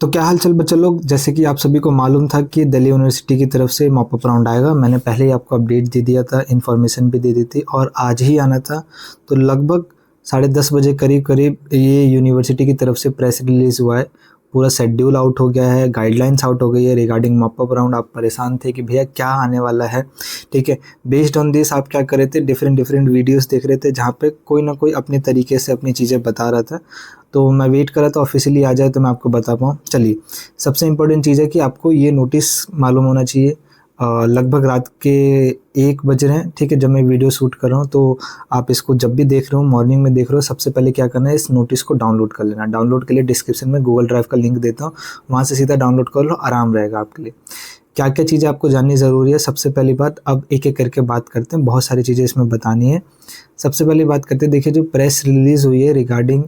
तो क्या हाल चाल बच्चे लोग, जैसे कि आप सभी को मालूम था कि दिल्ली यूनिवर्सिटी की तरफ से मॉप अप राउंड आएगा। मैंने पहले ही आपको अपडेट दे दिया था, इन्फॉर्मेशन भी दे दी थी और आज ही आना था। तो लगभग 10:30 बजे करीब करीब ये यूनिवर्सिटी की तरफ से प्रेस रिलीज़ हुआ है। पूरा शेड्यूल आउट हो गया है, गाइडलाइंस आउट हो गई है रिगार्डिंग मॉप अप राउंड। आप परेशान थे कि भैया क्या आने वाला है, ठीक है। बेस्ड ऑन दिस आप क्या कर रहे थे, डिफरेंट डिफरेंट वीडियोस देख रहे थे जहाँ पे कोई ना कोई अपने तरीके से अपनी चीज़ें बता रहा था। तो मैं वेट कर रहा था ऑफिशियली आ जाए तो मैं आपको बता पाऊँ। चलिए, सबसे इम्पोर्टेंट चीज़ है कि आपको ये नोटिस मालूम होना चाहिए। लगभग रात के 1 बज रहे हैं, ठीक है, जब मैं वीडियो शूट कर रहा हूँ। तो आप इसको जब भी देख रहे हो, मॉर्निंग में देख रहे हो, सबसे पहले क्या करना है, इस नोटिस को डाउनलोड कर लेना। डाउनलोड के लिए डिस्क्रिप्शन में गूगल ड्राइव का लिंक देता हूँ, वहाँ से सीधा डाउनलोड कर लो, आराम रहेगा आपके लिए। क्या क्या चीज़ें आपको जाननी ज़रूरी है, सबसे पहली बात, अब एक एक करके बात करते हैं, बहुत सारी चीज़ें इसमें बतानी है। सबसे पहले बात करते हैं, देखिए जो प्रेस रिलीज़ हुई है रिगार्डिंग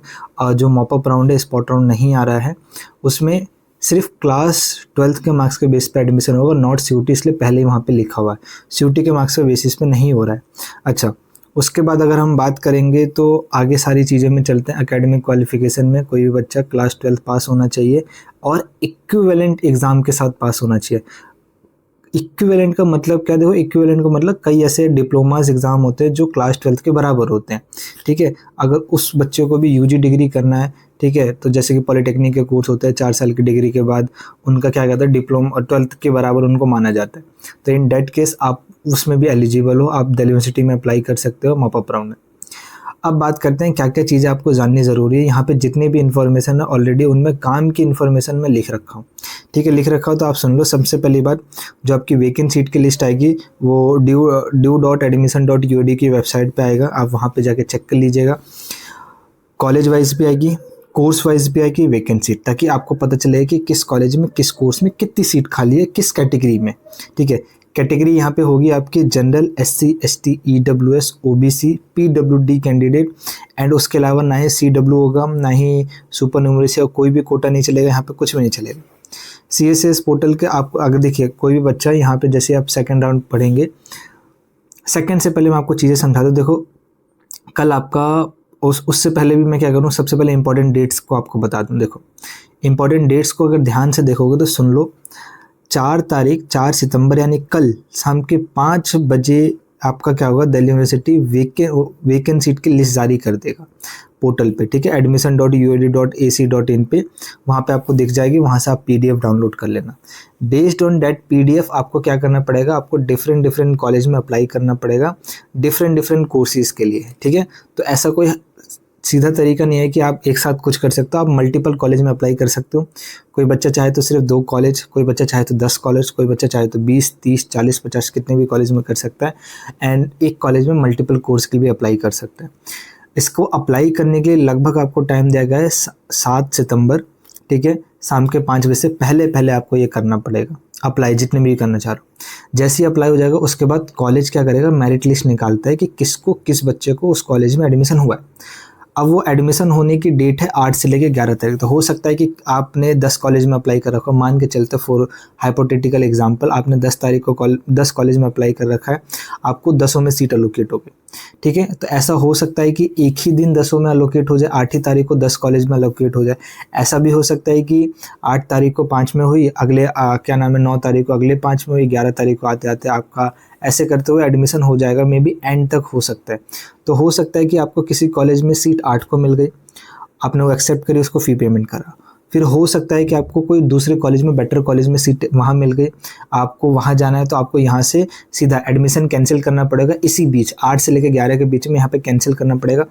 जो मॉप अप राउंड है, स्पॉट राउंड नहीं आ रहा है, उसमें सिर्फ क्लास 12th के मार्क्स के बेस पे एडमिशन होगा, नॉट सीयूटी, इसलिए पहले ही वहाँ पे लिखा हुआ है। सीयूटी के मार्क्स के बेसिस पे नहीं हो रहा है। अच्छा, उसके बाद अगर हम बात करेंगे तो आगे सारी चीज़ें में चलते हैं। एकेडमिक क्वालिफिकेशन में कोई भी बच्चा क्लास 12th पास होना चाहिए और इक्विवेलेंट एग्ज़ाम के साथ पास होना चाहिए। इक्विवेलेंट का मतलब क्या, देखो इक्विवेलेंट का मतलब कई ऐसे डिप्लोमास एग्ज़ाम होते हैं जो क्लास 12th के बराबर होते हैं, ठीक है। अगर उस बच्चे को भी यूजी डिग्री करना है, ठीक है, तो जैसे कि पॉलिटेक्निक के कोर्स होते हैं 4 साल की डिग्री के बाद, उनका क्या कहता है, डिप्लोमा 12th के बराबर उनको माना जाता है। तो इन डेट केस आप उसमें भी एलिजिबल हो, आप दिल्ली यूनिवर्सिटी में अप्लाई कर सकते हो मॉप अप राउंड में। अब बात करते हैं क्या क्या चीज़ें आपको जाननी ज़रूरी है। यहाँ पे जितनी भी इन्फॉर्मेशन है ऑलरेडी उनमें काम की इन्फॉर्मेशन में लिख रखा हूँ, ठीक है, लिख रखा हो तो आप सुन लो। सबसे पहली बात, जो आपकी वेकेंट सीट की लिस्ट आएगी वो due.admission.ud की वेबसाइट पे आएगा, आप वहाँ पे जाके चेक कर लीजिएगा। कॉलेज वाइज भी आएगी, कोर्स वाइज भी आएगी वेकेंट सीट, ताकि आपको पता चले कि किस कॉलेज में किस कोर्स में कितनी सीट खाली है, किस कैटेगरी में, ठीक है। कैटेगरी यहाँ पे होगी आपकी general, SC ST EWS OBC PWD candidate, and उसके अलावा ना ही CW होगा, ना ही सुपर न्यूमरेसी, और कोई भी कोटा नहीं चलेगा, यहाँ पे कुछ भी नहीं चलेगा। CSS पोर्टल के आप अगर देखिए कोई भी बच्चा यहाँ पे, जैसे आप सेकंड राउंड पढ़ेंगे, सेकंड से पहले मैं आपको चीज़ें समझा दूँ। देखो कल आपका उससे पहले भी मैं क्या करूँ, सबसे पहले इंपॉर्टेंट डेट्स को आपको बता दूँ। देखो इंपॉर्टेंट डेट्स को अगर ध्यान से देखोगे तो सुन लो। 4 सितंबर यानी कल शाम के 5 बजे आपका क्या होगा, दिल्ली यूनिवर्सिटी वेकेंट सीट की लिस्ट जारी कर देगा पोर्टल पे, ठीक है, admission.uad.ac.in पे, वहाँ पे आपको दिख जाएगी, वहाँ से आप PDF डाउनलोड कर लेना। बेस्ड ऑन दैट PDF आपको क्या करना पड़ेगा, आपको डिफरेंट डिफरेंट कॉलेज में अप्लाई करना पड़ेगा, डिफरेंट डिफरेंट कोर्सेज़ के लिए, ठीक है। तो ऐसा कोई सीधा तरीका नहीं है कि आप एक साथ कुछ कर सकते हो, आप मल्टीपल कॉलेज में अप्लाई कर सकते हो। कोई बच्चा चाहे तो सिर्फ 2 कॉलेज, कोई बच्चा चाहे तो 10 कॉलेज, कोई बच्चा चाहे तो 20 30 40 50 कितने भी कॉलेज में कर सकता है, एंड एक कॉलेज में मल्टीपल कोर्स के लिए भी अप्लाई कर सकता है। इसको अप्लाई करने के लिए लगभग आपको टाइम दिया गया है 7 सितंबर, ठीक है, शाम के 5 बजे से पहले पहले आपको ये करना पड़ेगा अप्लाई, जितने भी करना चाह रहे हो। जैसे ही अप्लाई हो जाएगा उसके बाद कॉलेज क्या करेगा, मेरिट लिस्ट निकालता है कि किसको, किस बच्चे को उस कॉलेज में एडमिशन हुआ है। अब वो एडमिशन होने की डेट है 8 से लेकर 11 तारीख। तो हो सकता है कि आपने 10 कॉलेज में अप्लाई कर रखा हो, मान के चलते फॉर हाइपोथेटिकल एग्जांपल, आपने 10 तारीख को 10 कॉलेज में अप्लाई कर रखा है, आपको 10 में सीट अलोकेट हो गई, ठीक है। तो ऐसा हो सकता है कि एक ही दिन 10 में अलोकेट हो जाए, 8 तारीख को 10 कॉलेज में अलोकेट हो जाए। ऐसा भी हो सकता है कि 8 तारीख को 5 में हुई, अगले 9 तारीख को अगले 5 में हुई, 11 तारीख को आते आते आपका ऐसे करते हुए एडमिशन हो जाएगा, मे बी एंड तक हो सकता है। तो हो सकता है कि आपको किसी कॉलेज में सीट 8 को मिल गई, आपने वो एक्सेप्ट करी, उसको फ़ी पेमेंट करा। फिर हो सकता है कि आपको कोई दूसरे कॉलेज में, बेटर कॉलेज में सीट वहाँ मिल गई, आपको वहाँ जाना है, तो आपको यहाँ से सीधा एडमिशन कैंसिल करना पड़ेगा। इसी बीच 8 से लेकर 11 के बीच में यहाँ पे कैंसिल करना पड़ेगा।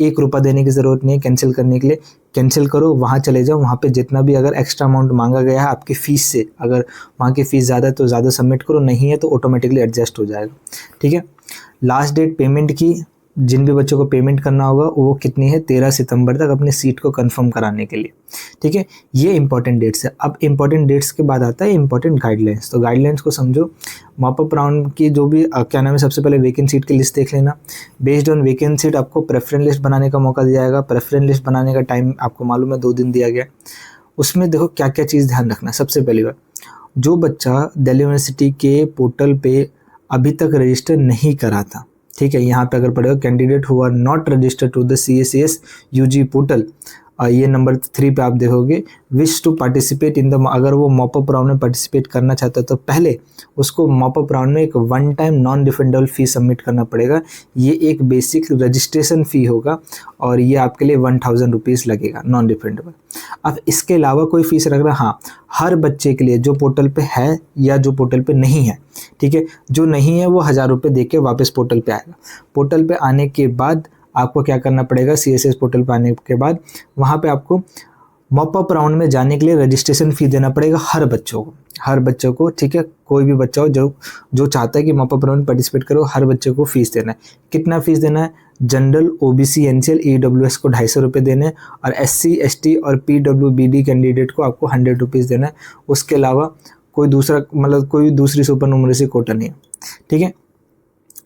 1 रुपया देने की ज़रूरत नहीं है कैंसिल करने के लिए। कैंसिल करो, वहाँ चले जाओ, वहाँ पे जितना भी अगर एक्स्ट्रा अमाउंट मांगा गया है आपकी फ़ीस से, अगर वहाँ की फ़ीस ज़्यादा है तो ज़्यादा सबमिट करो, नहीं है तो ऑटोमेटिकली एडजस्ट हो जाएगा, ठीक है। लास्ट डेट पेमेंट की, जिन भी बच्चों को पेमेंट करना होगा वो कितनी है, 13 सितंबर तक अपनी सीट को कंफर्म कराने के लिए, ठीक है। ये इंपॉर्टेंट डेट्स है। अब इंपॉर्टेंट डेट्स के बाद आता है इंपॉर्टेंट गाइडलाइंस। तो गाइडलाइंस को समझो। मॉप अप राउंड की जो भी क्या नाम है, सबसे पहले वेकेंट सीट की लिस्ट देख लेना। बेस्ड ऑन वेकेंट सीट आपको प्रेफरेंस लिस्ट बनाने का मौका दिया जाएगा। प्रेफरेंस लिस्ट बनाने का टाइम आपको मालूम है 2 दिन दिया गया। उसमें देखो क्या क्या चीज़ ध्यान रखना। सबसे पहली बात, जो बच्चा दिल्ली यूनिवर्सिटी के पोर्टल पे अभी तक रजिस्टर नहीं करा था, ठीक है, यहाँ पे अगर पढ़ेगा candidate who are not registered to the CSAS UG portal ये नंबर 3 पे आप देखोगे wish to participate in the, अगर वो मॉपअप राउंड में पार्टिसिपेट करना चाहता है तो पहले उसको मॉपअप राउंड में एक वन टाइम नॉन रिफंडेबल फ़ी सबमिट करना पड़ेगा। ये एक बेसिक रजिस्ट्रेशन फ़ी होगा और ये आपके लिए 1000 रुपीज़ लगेगा नॉन रिफंडेबल। अब इसके अलावा कोई फ़ीस लग रहा है? हाँ, हर बच्चे के लिए जो पोर्टल पे है या जो पोर्टल पे नहीं है, ठीक है, जो नहीं है वो 1000 रुपये दे के वापस पोर्टल पे आएगा। पोर्टल पे आने के बाद आपको क्या करना पड़ेगा, CSS पोर्टल पे आने के बाद वहाँ पे आपको मॉपअप राउंड में जाने के लिए रजिस्ट्रेशन फ़ी देना पड़ेगा हर बच्चों को, ठीक है। कोई भी बच्चा हो जो चाहता है कि मॉपअप राउंड में पार्टिसिपेट करो, हर बच्चे को फ़ीस देना है। कितना फ़ीस देना है? जनरल, OBC, NCL, EWS को 250 रुपये देने हैं और SC, ST और PWBD कैंडिडेट को आपको 100 रुपीज़ देना है। उसके अलावा कोई दूसरी सुपर न्यूमरेसी कोटा नहीं है, ठीक है।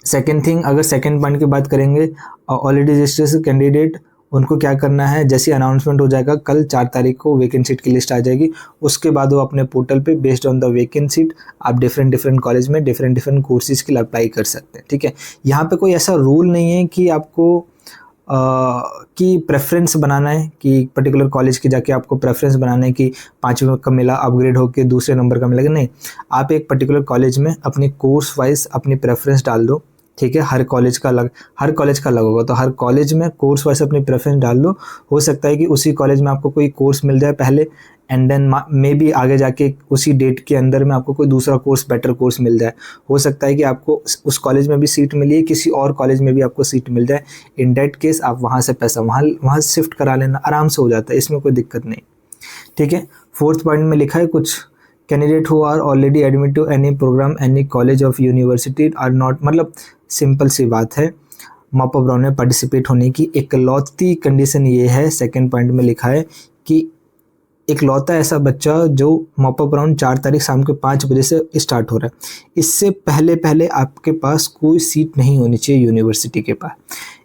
सेकेंड थिंग, अगर सेकेंड पॉइंट की बात करेंगे, ऑलरेडी रजिस्टर्ड कैंडिडेट उनको क्या करना है, जैसे अनाउंसमेंट हो जाएगा कल 4 तारीख को वैकेंट सीट की लिस्ट आ जाएगी, उसके बाद वो अपने पोर्टल पे based on the vacant seat आप डिफरेंट कॉलेज में डिफरेंट कोर्सेज के लिए अप्लाई कर सकते हैं, ठीक है। यहाँ पे कोई ऐसा रूल नहीं है कि आपको कि प्रेफरेंस बनाना है कि पर्टिकुलर कॉलेज की जाके आपको प्रेफरेंस बनाना है कि 5वें का मिला अपग्रेड होकर दूसरे नंबर का मिलेगा, नहीं। आप एक पर्टिकुलर कॉलेज में अपनी कोर्स वाइज अपनी प्रेफरेंस डाल दो, ठीक है। हर कॉलेज का अलग होगा, तो हर कॉलेज में कोर्स वाइज अपनी प्रेफरेंस डाल लो। हो सकता है कि उसी कॉलेज में आपको कोई कोर्स मिल जाए पहले एंड देन मे बी आगे जाके उसी डेट के अंदर में आपको कोई दूसरा कोर्स, बेटर कोर्स मिल जाए। हो सकता है कि आपको उस कॉलेज में भी सीट मिली है, किसी और कॉलेज में भी आपको सीट मिल जाए। इन डेट केस आप वहाँ से पैसा वहाँ शिफ्ट करा लेना, आराम से हो जाता है, इसमें कोई दिक्कत नहीं, ठीक है। 4th पॉइंट में लिखा है कुछ candidate who are already admit to any program any college of university are not, मतलब सिंपल सी बात है, मॉपअप राउंड में पार्टिसिपेट होने की इकलौती कंडीशन ये है, सेकंड पॉइंट में लिखा है कि इकलौता ऐसा बच्चा जो मॉपअप राउंड 4 तारीख शाम के 5 बजे से स्टार्ट हो रहा है, इससे पहले आपके पास कोई सीट नहीं होनी चाहिए यूनिवर्सिटी के पास।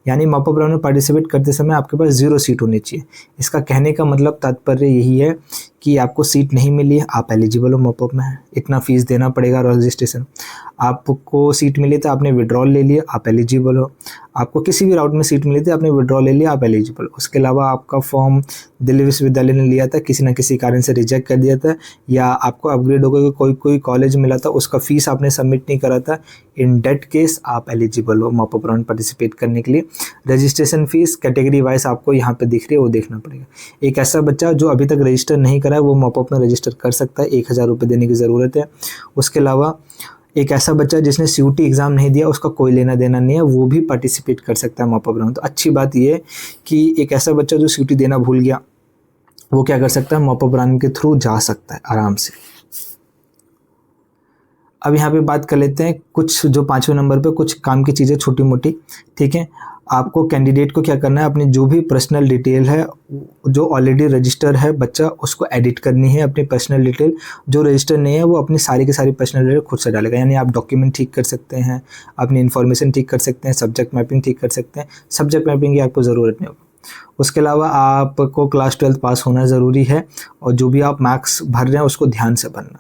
यानी मॉपअप राउंड में पार्टिसिपेट करते समय आपके पास 0 सीट होनी चाहिए। इसका कहने का मतलब तात्पर्य यही है कि आपको सीट नहीं मिली है, आप एलिजिबल हो मॉपअप में, इतना फ़ीस देना पड़ेगा रजिस्ट्रेशन। आपको सीट मिली तो आपने विड्रॉल ले लिया, आप एलिजिबल हो। आपको किसी भी राउट में सीट मिली थी, आपने विड्रॉल ले लिया, आप एलिजिबल हो। उसके अलावा आपका फॉर्म दिल्ली विश्वविद्यालय ने लिया था, किसी न किसी कारण से रिजेक्ट कर दिया था, या आपको अपग्रेड होकर कोई कॉलेज मिला था, उसका फ़ीस आपने सबमिट नहीं करा था, इन डेट केस आप एलिजिबल हो मॉपअप राउंड पार्टिसिपेट करने के लिए। रजिस्ट्रेशन फ़ीस कैटेगरी वाइज आपको यहाँ पे दिख रही है, वो देखना पड़ेगा। एक ऐसा बच्चा जो अभी तक रजिस्टर नहीं करा है वो मॉपअप में रजिस्टर कर सकता है, 1000 रुपये देने की ज़रूरत है। उसके अलावा एक ऐसा बच्चा जिसने CUT एग्ज़ाम नहीं दिया, उसका कोई लेना देना नहीं है, वो भी पार्टिसिपेट कर सकता है मॉपअप राउंड। तो अच्छी बात ये है कि एक ऐसा बच्चा जो CUT देना भूल गया वो क्या कर सकता है, मॉपअप राउंड के थ्रू जा सकता है आराम से। अब यहाँ पे बात कर लेते हैं कुछ जो 5वें नंबर पे कुछ काम की चीज़ें छोटी मोटी, ठीक है। आपको कैंडिडेट को क्या करना है, अपनी जो भी पर्सनल डिटेल है जो ऑलरेडी रजिस्टर है बच्चा, उसको एडिट करनी है। अपनी पर्सनल डिटेल जो रजिस्टर नहीं है वो अपनी सारी की सारी पर्सनल डिटेल खुद से डालेगा। यानी आप डॉक्यूमेंट ठीक कर सकते हैं, अपनी इन्फॉर्मेशन ठीक कर सकते हैं, सब्जेक्ट मैपिंग ठीक कर सकते हैं। सब्जेक्ट मैपिंग की आपको ज़रूरत नहीं होगी। उसके अलावा आपको क्लास 12 पास होना ज़रूरी है, और जो भी आप मार्क्स भर रहे हैं उसको ध्यान से भरना,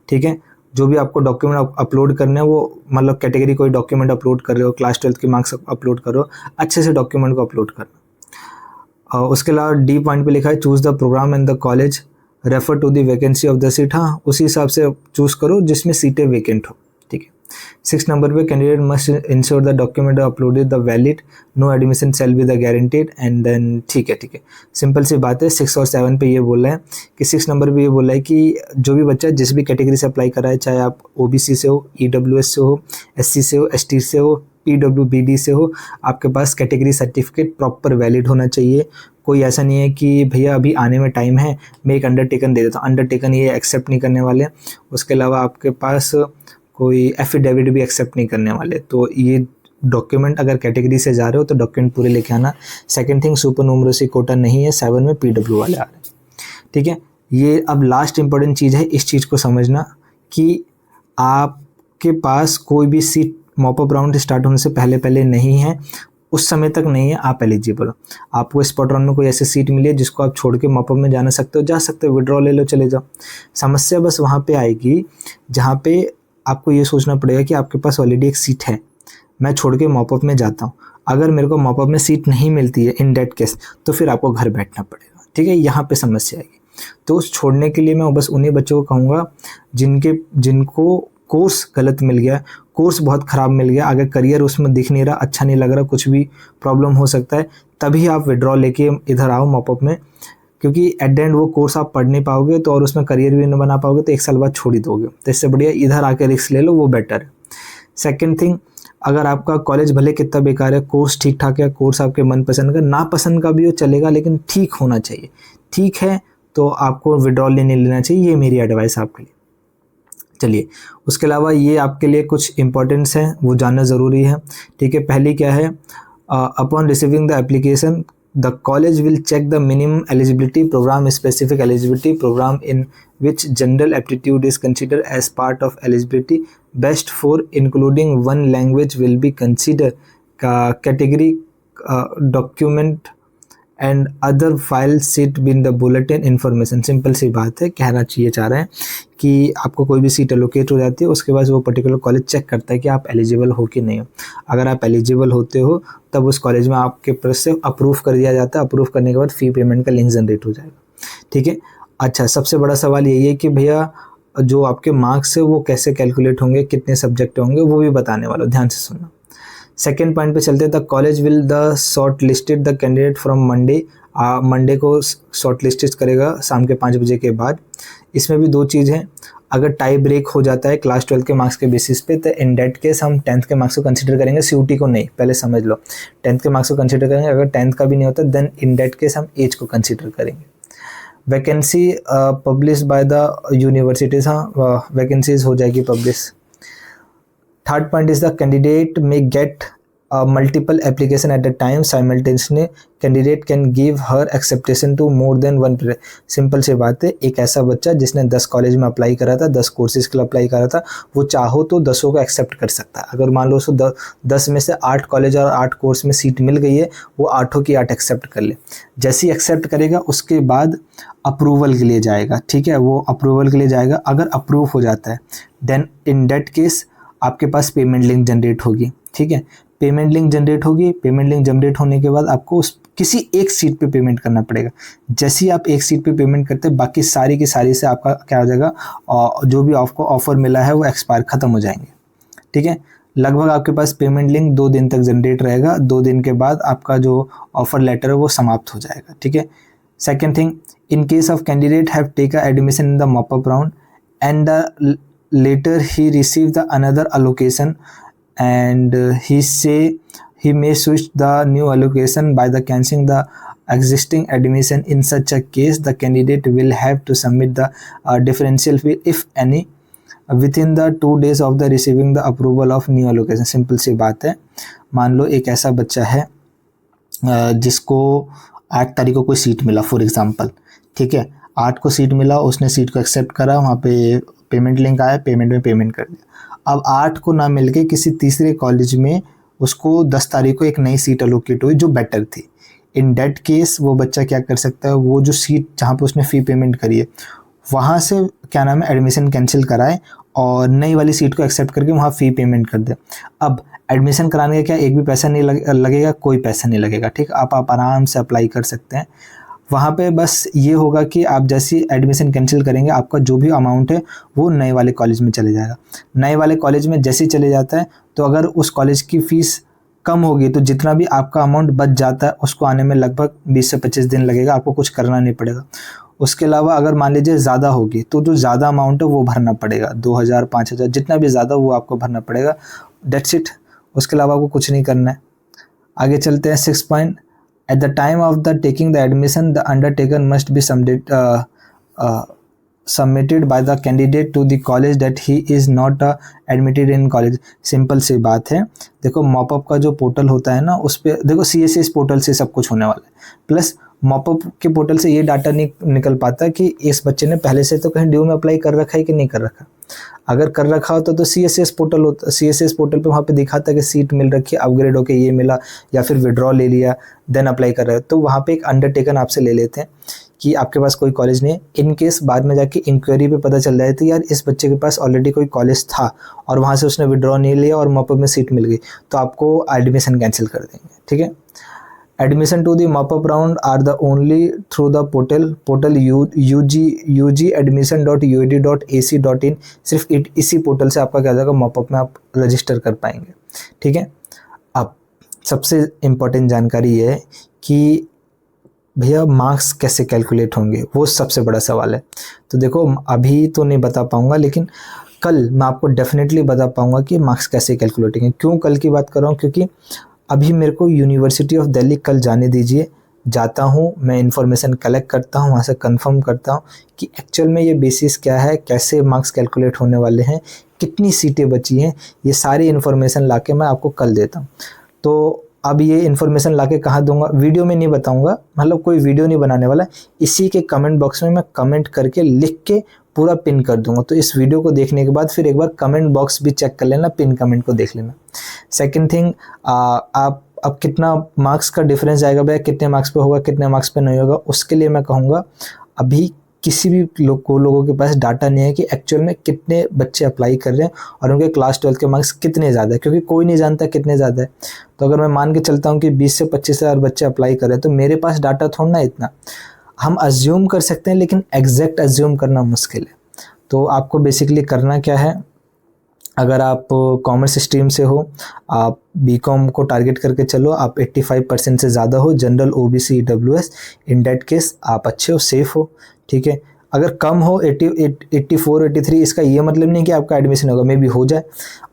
ठीक है। जो भी आपको डॉक्यूमेंट अपलोड करने हैं वो मतलब कैटेगरी कोई डॉक्यूमेंट अपलोड कर रहे हो, क्लास 12 के मार्क्स अपलोड करो, अच्छे से डॉक्यूमेंट को अपलोड करना। उसके अलावा डी पॉइंट पे लिखा है choose the program and the college refer to the vacancy of the seat. हाँ, उसी हिसाब से चूज़ करो जिसमें सीटें वैकेंट हो, ठीक है। 6 नंबर पे candidate must ensure the document uploaded the valid, no admission shall be the guaranteed and then, ठीक है। सिंपल सी बात है। 6 और 7 पे ये बोल रहा है कि 6 नंबर पे ये बोल रहा है कि जो भी बच्चा जिस भी कैटेगरी से अप्लाई कर रहा है, चाहे आप OBC से हो, EWS से हो, SC से हो, ST से हो, PWBD से हो, आपके पास कैटेगरी सर्टिफिकेट प्रॉपर वैलिड होना चाहिए। कोई ऐसा नहीं है कि भैया अभी आने में टाइम है, मैं एक अंडरटेकन दे देता हूँ, अंडरटेकन ये एक्सेप्ट नहीं करने वाले। उसके अलावा आपके पास कोई एफिडेविट भी एक्सेप्ट नहीं करने वाले। तो ये डॉक्यूमेंट अगर कैटेगरी से जा रहे हो तो डॉक्यूमेंट पूरे लेके आना। Second thing, super numeracy quota नहीं है, 7 में PW वाले आ रहे हैं, ठीक है। ये अब लास्ट इंपॉर्टेंट चीज़ है, इस चीज़ को समझना कि आपके पास कोई भी सीट मॉपअप राउंड स्टार्ट होने से पहले नहीं है, उस समय तक नहीं है, आप एलिजिबल हो। आपको स्पॉट राउंड में कोई ऐसी सीट मिली है जिसको आप छोड़ के मॉपअप में जाना सकते हो, जा सकते हो, विड्रॉ ले लो, चले जाओ। समस्या बस वहाँ पे आएगी जहाँ पे आपको ये सोचना पड़ेगा कि आपके पास ऑलरेडी एक सीट है, मैं छोड़ के मॉपअप में जाता हूँ, अगर मेरे को मॉपअप में सीट नहीं मिलती है इन डेट केस, तो फिर आपको घर बैठना पड़ेगा। ठीक है, यहाँ पे समस्या आएगी। तो उस छोड़ने के लिए मैं बस उन्हीं बच्चों को कहूँगा जिनको कोर्स गलत मिल गया, कोर्स बहुत ख़राब मिल गया, अगर करियर उसमें दिख नहीं रहा, अच्छा नहीं लग रहा, कुछ भी प्रॉब्लम हो सकता है, तभी आप विड्रॉ लेके इधर आओ मॉपअप में, क्योंकि एट द एंड वो कोर्स आप पढ़ नहीं पाओगे तो और उसमें करियर भी नहीं बना पाओगे तो 1 साल बाद छोड़ ही दोगे। तो इससे बढ़िया इधर आके रिस्क ले लो, वो बेटर है। सेकेंड थिंग, अगर आपका कॉलेज भले कितना बेकार है, कोर्स ठीक ठाक है, कोर्स आपके मनपसंद का, नापसंद का भी हो चलेगा, लेकिन ठीक होना चाहिए। ठीक है तो आपको विड्रॉल नहीं लेना चाहिए, ये मेरी एडवाइस आपके लिए। चलिए, उसके अलावा ये आपके लिए कुछ इंपॉर्टेंस है, वो जानना ज़रूरी है। ठीक है, पहली क्या है, upon receiving the application the college will check the minimum eligibility, program specific eligibility, program in which general aptitude is considered as part of eligibility, best for including one language will be considered, category, document and other file seat in the bulletin information। Simple सी बात है, कहना चाहिए चाह रहे हैं कि आपको कोई भी सीट एलोकेट हो जाती है, उसके बाद वो पर्टिकुलर कॉलेज चेक करता है कि आप एलिजिबल हो कि नहीं हो। अगर आप एलिजिबल होते हो तब उस कॉलेज में आपके तरफ से अप्रूव कर दिया जाता है, अप्रूव करने के बाद फ़ी पेमेंट का लिंक जनरेट हो जाएगा। ठीक है, अच्छा, सबसे बड़ा सवाल यही है कि भैया जो आपके मार्क्स है वो कैसे कैलकुलेट होंगे, कितने सब्जेक्ट होंगे, वो भी बताने वाला, ध्यान से सुनना। सेकेंड पॉइंट पे चलते हैं, the college will the short listed the candidate from Monday को शॉर्ट लिस्टेड करेगा शाम के 5 बजे के बाद। इसमें भी 2 चीज़ हैं, अगर टाई ब्रेक हो जाता है क्लास 12 के मार्क्स के बेसिस पे, तो इन डेट केस हम 10th के मार्क्स को कंसिडर करेंगे, CUT को नहीं, पहले समझ लो। 10th के मार्क्स को कंसिडर करेंगे, अगर 10th का भी नहीं होता देन इन डेट केस हम एज को कंसिडर करेंगे। Vacancy publish by the universities, हाँ वैकेंसीज हो जाएगी publish. Third point is the candidate may gate multiple application at the time simultaneously, candidate can give her acceptation to more than one। Simple सी बात है, एक ऐसा बच्चा जिसने 10 कॉलेज में अप्लाई करा था, 10 कोर्सेज के लिए अप्लाई करा था, वो चाहो तो 10 को एक्सेप्ट कर सकता है। अगर मान लो उसको 10 में से 8 कॉलेज और 8 कोर्स में सीट मिल गई है, वो 8 की 8 एक्सेप्ट कर ले। जैसे ही एक्सेप्ट करेगा उसके बाद अप्रूवल के लिए जाएगा। ठीक है, वो अप्रूवल के लिए जाएगा, अगर अप्रूव हो जाता है देन इन डेट केस आपके पास पेमेंट लिंक जनरेट होगी। ठीक है, पेमेंट लिंक जनरेट होगी, पेमेंट लिंक जनरेट होने के बाद आपको उस किसी एक सीट पे पेमेंट करना पड़ेगा। जैसे ही आप एक सीट पे पेमेंट करते हैं, बाकी सारी की सारी से आपका क्या हो जाएगा, और जो भी आपको ऑफर मिला है वो एक्सपायर ख़त्म हो जाएंगे। ठीक है, लगभग आपके पास पेमेंट लिंक 2 दिन तक जनरेट रहेगा, 2 दिन के बाद आपका जो ऑफर लेटर है वो समाप्त हो जाएगा। ठीक है, second thing, in case of candidate have taken admission in the mop up round and later he received the another allocation and he may switch the new allocation by the cancelling the existing admission. In such a case the candidate will have to submit the differential fee if any within the 2 days of the receiving the approval of new allocation। Simple सी बात है, मान लो एक ऐसा बच्चा है जिसको 8 तारीख को कोई सीट मिला फॉर एग्जांपल। ठीक है, 8 को सीट मिला, उसने सीट को एक्सेप्ट करा, वहाँ पे पेमेंट लिंक आया, पेमेंट में पेमेंट कर दिया। अब 8 को ना मिलके किसी तीसरे कॉलेज में उसको 10 तारीख को एक नई सीट अलोकेट हुई जो बेटर थी। इन डेट केस वो बच्चा क्या कर सकता है, वो जो सीट जहाँ पे उसने फ़ी पेमेंट करी है वहाँ से क्या नाम है एडमिशन कैंसिल कराए और नई वाली सीट को एक्सेप्ट करके वहाँ फ़ी पेमेंट कर दे। अब एडमिशन कराने का क्या एक भी पैसा नहीं लगेगा, कोई पैसा नहीं लगेगा। ठीक, आप आराम से अप्लाई कर सकते हैं। वहाँ पे बस ये होगा कि आप जैसे एडमिशन कैंसिल करेंगे, आपका जो भी अमाउंट है वो नए वाले कॉलेज में चले जाएगा। नए वाले कॉलेज में जैसे ही चले जाता है तो अगर उस कॉलेज की फ़ीस कम होगी तो जितना भी आपका अमाउंट बच जाता है उसको आने में लगभग 20 से 25 दिन लगेगा, आपको कुछ करना नहीं पड़ेगा। उसके अलावा अगर मान लीजिए ज़्यादा होगी तो जो ज़्यादा अमाउंट है वो भरना पड़ेगा, 2000 5000 जितना भी ज़्यादा वो आपको भरना पड़ेगा। डेट्स इट, उसके अलावा आपको कुछ नहीं करना है। आगे चलते हैं। 6 point, at the time of the taking the admission the undertaker must be submitted by the candidate to the college that he is not admitted in college। Simple सी बात है, देखो मॉपअप का जो पोर्टल होता है ना, उस पर देखो CSS पोर्टल से सब कुछ होने वाला है, प्लस मॉपअप के पोर्टल से ये डाटा निकल पाता है कि इस बच्चे ने पहले से तो कहीं ड्यू में अप्लाई कर रखा है कि नहीं कर रखा। अगर कर रखा होता तो CSS पोर्टल होता, CSS पोर्टल पे वहाँ पे दिखाता है कि सीट मिल रखी है, अपग्रेड होके ये मिला, या फिर विड्रॉ ले लिया देन अप्लाई कर रहे हो, तो वहाँ पे एक अंडरटेकन आपसे ले लेते हैं कि आपके पास कोई कॉलेज नहीं है। इन केस बाद में जाके इंक्वायरी पे पता चल जाए तो यार इस बच्चे के पास ऑलरेडी कोई कॉलेज था और वहाँ से उसने विड्रॉ नहीं लिया और मॉपअप में सीट मिल गई, तो आपको एडमिशन कैंसिल कर देंगे। ठीक है, admission to the mop up round are the only through the portal ugadmission.ued.ac.in। सिर्फ इसी पोर्टल से आपका क्या जाएगा, मॉप अप में आप रजिस्टर कर पाएंगे। ठीक है, अब सबसे इम्पोर्टेंट जानकारी ये है कि भैया मार्क्स कैसे कैलकुलेट होंगे, वो सबसे बड़ा सवाल है। तो देखो अभी तो नहीं बता पाऊंगा, लेकिन कल मैं आपको डेफिनेटली बता पाऊंगा कि मार्क्स कैसे कैलकुलेट होंगे। क्यों कल की बात कर रहा हूँ, क्योंकि अभी मेरे को यूनिवर्सिटी ऑफ दिल्ली कल जाने दीजिए, जाता हूँ मैं, इन्फॉर्मेशन कलेक्ट करता हूँ, वहाँ से कंफर्म करता हूँ कि एक्चुअल में ये बेसिस क्या है, कैसे मार्क्स कैलकुलेट होने वाले हैं, कितनी सीटें बची हैं, ये सारी इन्फॉर्मेशन लाके मैं आपको कल देता हूँ। तो अब ये इन्फॉर्मेशन लाके कहाँ दूंगा, वीडियो में नहीं बताऊंगा, मतलब कोई वीडियो नहीं बनाने वाला, इसी के कमेंट बॉक्स में मैं कमेंट करके लिख के पूरा पिन कर दूंगा। तो इस वीडियो को देखने के बाद फिर एक बार कमेंट बॉक्स भी चेक कर लेना, पिन कमेंट को देख लेना। सेकंड थिंग, आप अब कितना मार्क्स का डिफरेंस आएगा भैया, कितने मार्क्स पे होगा, कितने मार्क्स पे नहीं होगा, उसके लिए मैं कहूँगा अभी किसी भी लोगों के पास डाटा नहीं है कि एक्चुअल में कितने बच्चे अप्लाई कर रहे हैं और उनके क्लास 12 के मार्क्स कितने ज़्यादा है, क्योंकि कोई नहीं जानता कितने ज़्यादा है। तो अगर मैं मान के चलता हूँ कि 20 से 25 हज़ार बच्चे अप्लाई कर रहे हैं, तो मेरे पास डाटा थोड़ा ना इतना, हम अज्यूम कर सकते हैं लेकिन एग्जैक्ट अज्यूम करना मुश्किल है। तो आपको बेसिकली करना क्या है, अगर आप कॉमर्स स्ट्रीम से हो, आप बीकॉम को टारगेट करके चलो, आप 85% से ज़्यादा हो, general OBC EWS, in that case आप अच्छे हो, सेफ हो। ठीक है, अगर कम हो 84 83, इसका ये मतलब नहीं कि आपका एडमिशन होगा, मे भी हो जाए।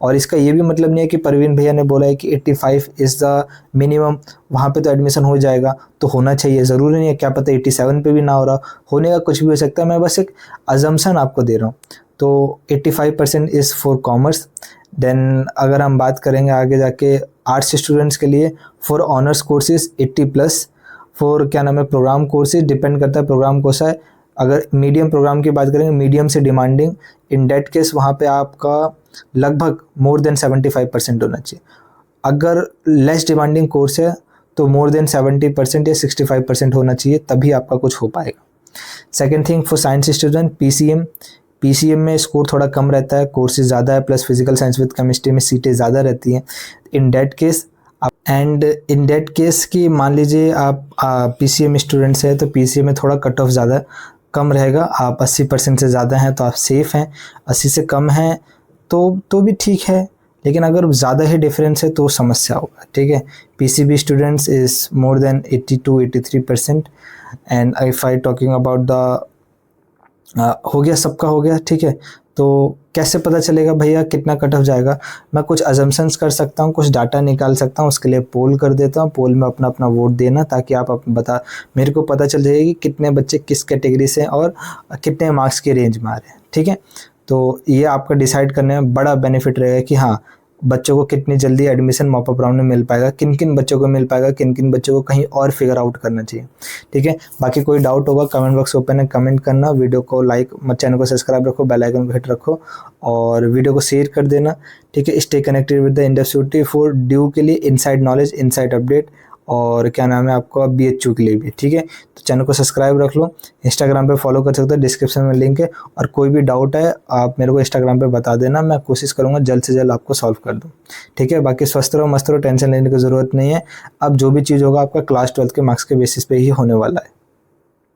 और इसका ये भी मतलब नहीं है कि परवीन भैया ने बोला है कि 85 इज़ द मिनिमम, वहाँ पे तो एडमिशन हो जाएगा, तो होना चाहिए, ज़रूरी नहीं है, क्या पता 87 पे भी ना हो रहा, होने का कुछ भी हो सकता है। मैं बस एक अजम्पशन आपको दे रहा हूँ। तो 85% इज़ फॉर कॉमर्स। देन अगर हम बात करेंगे आगे जाके आर्ट्स स्टूडेंट्स के लिए, फॉर ऑनर्स कोर्सेज 80+, फॉर क्या नाम है प्रोग्राम कोर्सेज, डिपेंड करता है प्रोग्राम कौन सा है। अगर मीडियम प्रोग्राम की बात करेंगे, मीडियम से डिमांडिंग, इन डेट केस वहाँ पे आपका लगभग मोर देन 75% होना चाहिए। अगर लेस डिमांडिंग कोर्स है तो मोर देन 70% या 65% होना चाहिए, तभी आपका कुछ हो पाएगा। Second thing, for science student PCM में स्कोर थोड़ा कम रहता है, कोर्सेज ज़्यादा है, plus physical science with chemistry में सीटें ज़्यादा रहती हैं in that case. In that case की मान लीजिए आप पीसीएम स्टूडेंट्स है, तो पीसीएम में थोड़ा कट ऑफ ज़्यादा कम रहेगा। आप 80% से ज़्यादा हैं तो आप सेफ़ हैं, 80 से कम हैं तो भी ठीक है, लेकिन अगर ज़्यादा ही डिफरेंस है तो समस्या होगा। ठीक है, PCB students is more than 82-83%। And if I talking about the हो गया, सबका हो गया। ठीक है, तो कैसे पता चलेगा भैया कितना कट ऑफ जाएगा, मैं कुछ अजम्पशंस कर सकता हूँ, कुछ डाटा निकाल सकता हूँ, उसके लिए पोल कर देता हूँ, पोल में अपना अपना वोट देना, ताकि आप मेरे को पता चल जाएगी कि कितने बच्चे किस कैटेगरी से और कितने मार्क्स के रेंज में आ रहे हैं। ठीक है, तो ये आपका डिसाइड करने में बड़ा बेनिफिट रहेगा कि हाँ बच्चों को कितनी जल्दी एडमिशन मॉप अप राउंड में मिल पाएगा, किन किन बच्चों को मिल पाएगा, किन किन बच्चों को कहीं और फिगर आउट करना चाहिए। ठीक है, बाकी कोई डाउट होगा कमेंट बॉक्स ओपन है, कमेंट करना, वीडियो को लाइक, चैनल को सब्सक्राइब रखो, बेल आइकन को हिट रखो और वीडियो को शेयर कर देना। ठीक है, stay connected with the industry for due के लिए इनसाइड नॉलेज, इनसाइड अपडेट, और क्या नाम है आपका बीएचयू के लिए भी। ठीक है, तो चैनल को सब्सक्राइब रख लो, इंस्टाग्राम पे फॉलो कर सकते हो, डिस्क्रिप्शन में लिंक है, और कोई भी डाउट है आप मेरे को इंस्टाग्राम पे बता देना, मैं कोशिश करूँगा जल्द से जल्द आपको सॉल्व कर दूँ। ठीक है, बाकी स्वस्थ रहो, मस्त रहो, टेंशन लेने की ज़रूरत नहीं है। अब जो भी चीज़ होगा आपका क्लास 12 के मार्क्स के बेसिस पे ही होने वाला है।